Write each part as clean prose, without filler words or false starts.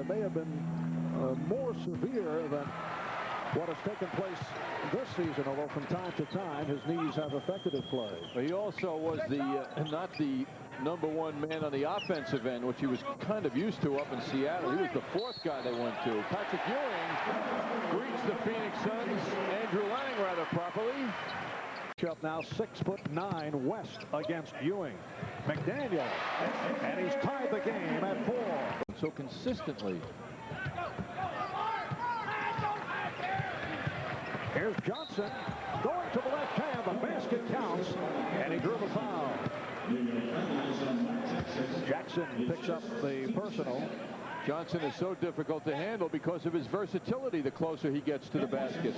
may have been more severe than what has taken place this season, although from time to time his knees have affected his play. But he also was not the #1 man on the offensive end, which he was kind of used to up in Seattle. He was the 4th guy they went to. Patrick Ewing greets the Phoenix Suns, Andrew Lang rather properly. Up now 6'9" West against Ewing. McDaniel, and he's tied the game at 4. So consistently. Here's Johnson going to the left hand. The basket counts, and he drew the foul. Jackson picks up the personal. Johnson is so difficult to handle because of his versatility the closer he gets to the basket.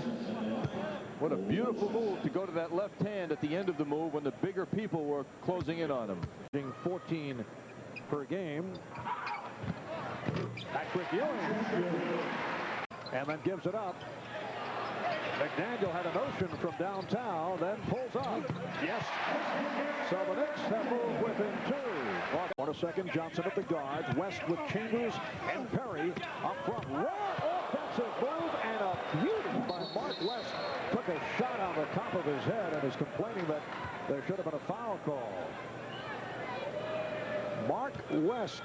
What a beautiful move to go to that left hand at the end of the move when the bigger people were closing in on him. 14 per game. Patrick Ewing. And then gives it up. McDaniel had a notion from downtown, then pulls up. Yes. So the Knicks have moved within 2. On a second, Johnson at the guards. West with Chambers and Perry up front. Raw offensive move and a beauty by Mark West. Took a shot on the top of his head and is complaining that there should have been a foul call. Mark West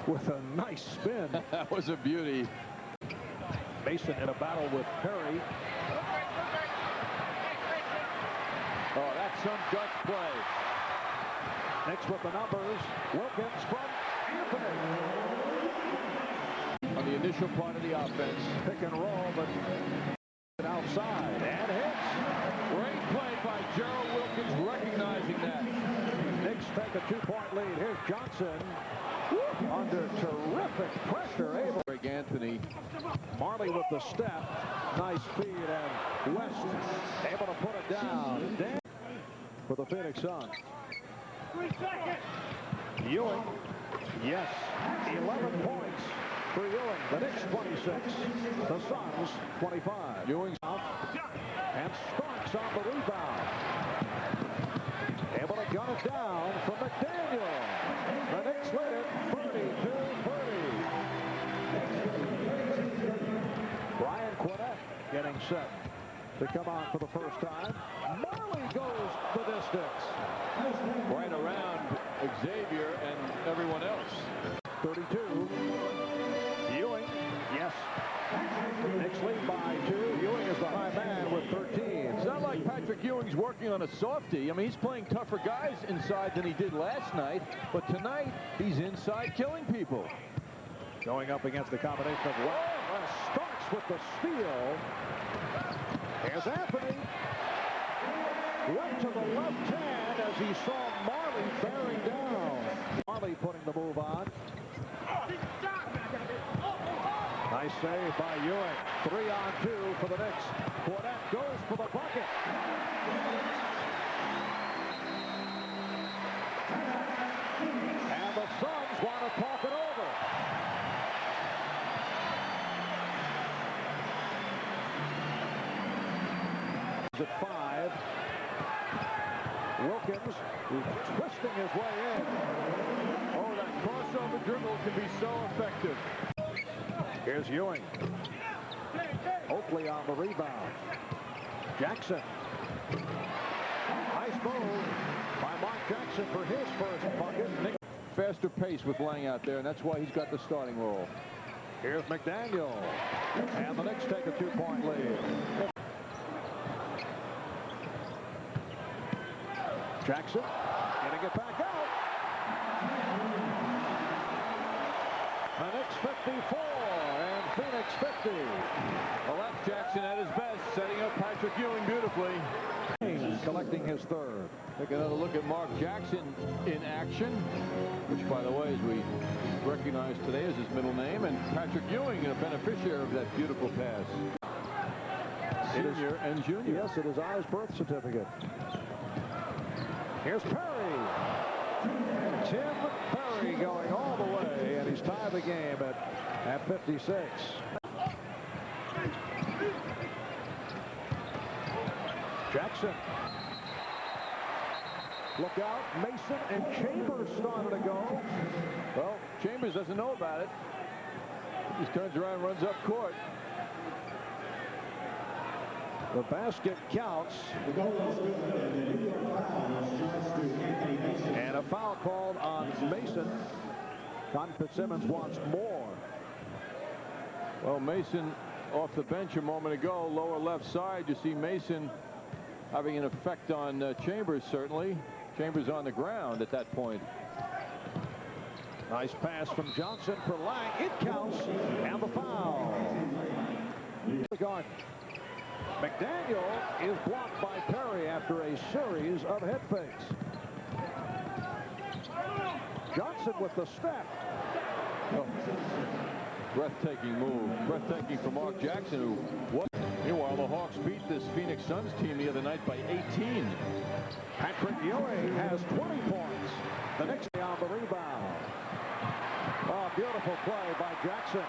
with a nice spin. That was a beauty. Mason in a battle with Perry. Oh, that's some guts play. Knicks with the numbers. Wilkins from Anthony. On the initial part of the offense. Pick and roll, but outside. And hits. Great play by Gerald Wilkins, recognizing that. Knicks take a 2-point lead. Here's Johnson. Under terrific pressure. Greg Anthony. Marley with the step. Nice feed, and West able to put it down. For the Phoenix Suns. Ewing. Yes. 11 points for Ewing. The Knicks 26. The Suns 25. Ewing's out. And Starks on the rebound. Able to gun it down from McDaniel. The Knicks lead it 32-30. Brian Quinette getting set to come on for the first time. Marley goes the distance. Right around Xavier and everyone else. 32. Ewing. Yes. Knicks lead by 2. Ewing is the high man with 13. It's not like Patrick Ewing's working on a softie. I mean, he's playing tougher guys inside than he did last night. But tonight, he's inside killing people. Going up against the combination of Starks with the steal. Here's Anthony. Went to the left hand as he saw Marley bearing down. Marley putting the move on. Nice save by Ewing. 3-on-2 for the Knicks. Quinette goes for the bucket. And the Suns want to talk it over. At 5. Wilkins twisting his way in. Oh, that crossover dribble can be so effective. Here's Ewing. Oakley on the rebound. Jackson. Nice move by Mark Jackson for his first bucket. Faster pace with Lang out there, and that's why he's got the starting role. Here's McDaniel. And the Knicks take a 2-point lead. Jackson getting it back out. The Knicks 54 and Phoenix 50. Well, that's Jackson at his best, setting up Patrick Ewing beautifully. Collecting his third. Take another look at Mark Jackson in action, which, by the way, as we recognize today as his middle name, and Patrick Ewing, a beneficiary of that beautiful pass. Senior and junior. Yes, it is I's birth certificate. Here's Perry. Tim Perry going all the way, and he's tied the game at 56. Jackson. Look out, Mason and Chambers starting to go. Well, Chambers doesn't know about it. Just turns around and runs up court. The basket counts. And a foul called on Mason. Con Fitzsimmons wants more. Well, Mason off the bench a moment ago, lower left side. You see Mason having an effect on Chambers, certainly. Chambers on the ground at that point. Nice pass from Johnson for Lang. It counts, and the foul. The Garden. McDaniel is blocked by Perry after a series of head fakes. Johnson with the step. Oh. Breathtaking move. Breathtaking for Mark Jackson, who was. Meanwhile, the Hawks beat this Phoenix Suns team the other night by 18. Patrick Ewing has 20 points. The Knicks on the rebound. Oh, beautiful play by Jackson.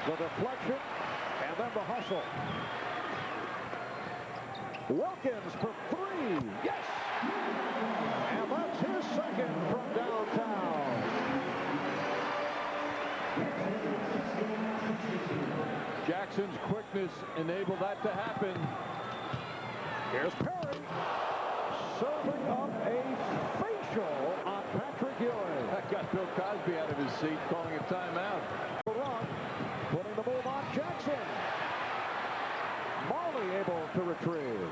The deflection, and then the hustle. Wilkins for three. Yes! And that's his second from downtown. Jackson's quickness enabled that to happen. Here's Perry serving up a facial on Patrick Ewing. That got Bill Cosby out of his seat, calling a timeout. Run, putting the move on Jackson. Marley able to retrieve.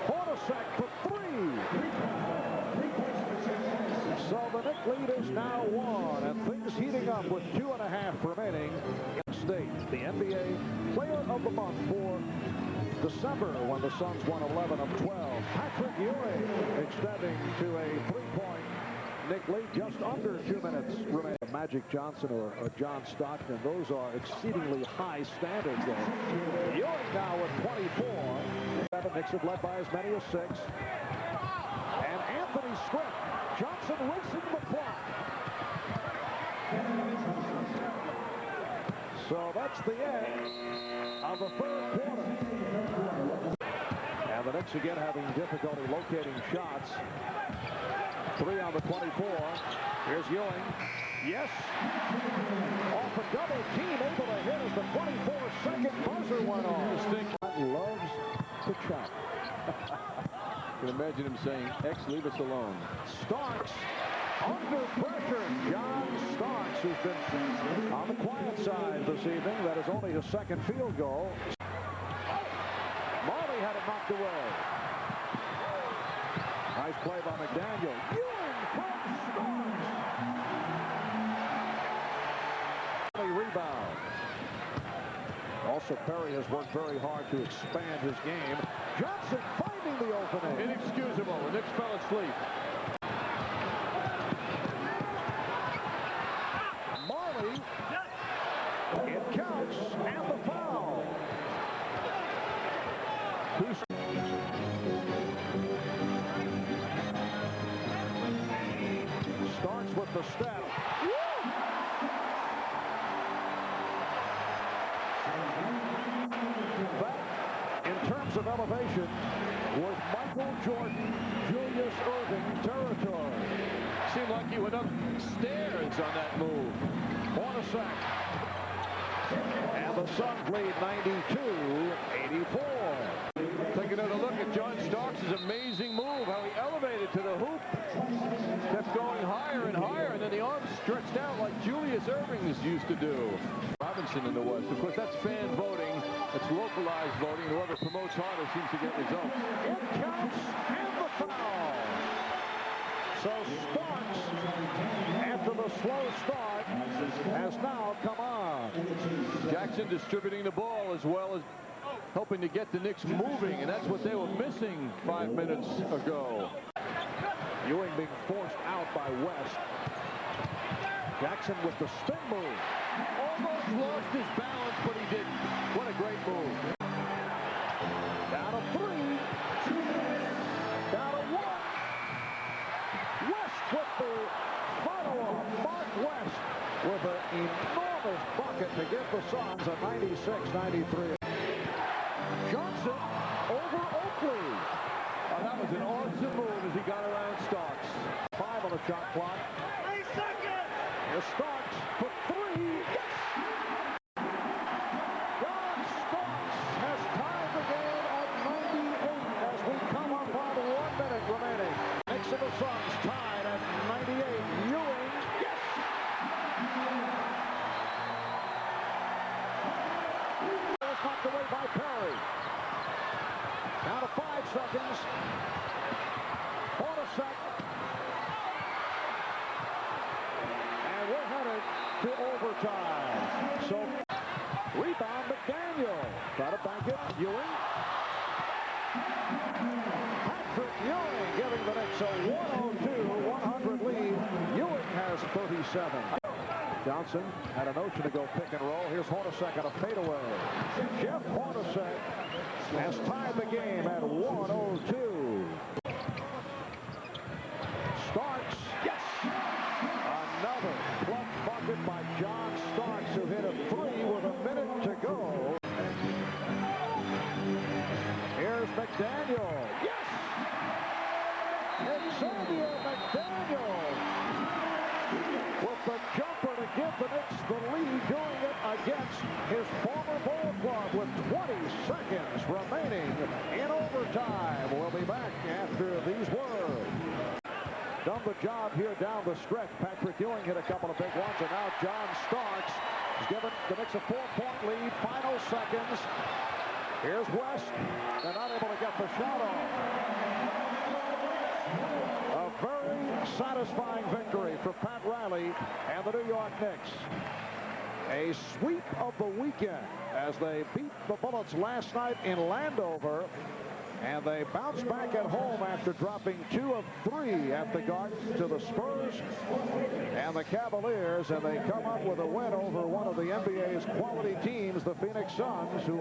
Hornacek for three. So the Knicks lead is now 1, and things heating up with 2.5 remaining. State, the NBA Player of the Month for December when the Suns won 11 of 12. Patrick Ewing extending to a 3-point Knicks lead just under 2 minutes remaining. Magic Johnson or John Stockton, those are exceedingly high standards there. Ewing now with 24. The Knicks have led by as many as 6. And Anthony Swift, Johnson racing the clock. So that's the end of the third quarter. And the Knicks again having difficulty locating shots. 3 on the 24. Here's Ewing. Yes. Off a double team, able to hit as the 24-second buzzer went off. Loves to chat. I can imagine him saying, X, leave us alone. Starks under pressure. John Starks, who's been on the quiet side this evening. That is only his second field goal. Marley had it knocked away. Nice play by McDaniel. Ewing from Starks. Rebound. Also, Perry has worked very hard to expand his game. Johnson finding the opening. Inexcusable. The Knicks fell asleep. Marley. It counts, and the foul. Starts with the step. That, in terms of elevation, was Michael Jordan, Julius Erving territory. Seemed like he went upstairs on that move. Hornacek. And the Suns lead 92-84. Take another look at John Starks' amazing move, how he elevated to the hoop. Kept going higher and higher, and then the arms stretched out like Julius Erving's used to do. Robinson in the West. Of course, that's fan voting. That's localized voting. Whoever promotes harder seems to get results. It counts, and the foul. So Starks, after the slow start, has now come on. Jackson distributing the ball as well as hoping to get the Knicks moving, and that's what they were missing 5 minutes ago. Ewing being forced out by West. Jackson with the spin move. Almost lost his balance, but he didn't. What a great move. Down to 3. Down to 1. West with the follow-up. Mark West with an enormous bucket to give the Suns a 96-93. Johnson over Oakley. Oh, that was an awesome move as he got around Starks. 5 on the shot clock. 3 seconds. Here's Starks. to overtime. So rebound McDaniel. Try to bank it. Ewing. Patrick Ewing giving the Knicks a 102-100 lead. Ewing has 37. Johnson had a notion to go pick and roll. Here's Hornacek on a fadeaway. Jeff Hornacek has tied the game at 102. Starks. Yes! Another clutch bucket by John Starks, who hit a three with a minute to go. Here's McDaniel. Yes! Xavier McDaniel with the jumper to give the Knicks the lead, doing it against his former ball club with 20 seconds remaining in overtime. We'll be back after these words. Done the job here down the stretch. Patrick Ewing hit a couple of big ones, and now John Starks has given the Knicks a 4-point lead. Final seconds. Here's West. They're not able to get the shot off. A very satisfying victory for Pat Riley and the New York Knicks. A sweep of the weekend as they beat the Bullets last night in Landover. And they bounce back at home after dropping 2 of 3 at the Garden to the Spurs and the Cavaliers. And they come up with a win over one of the NBA's quality teams, the Phoenix Suns, who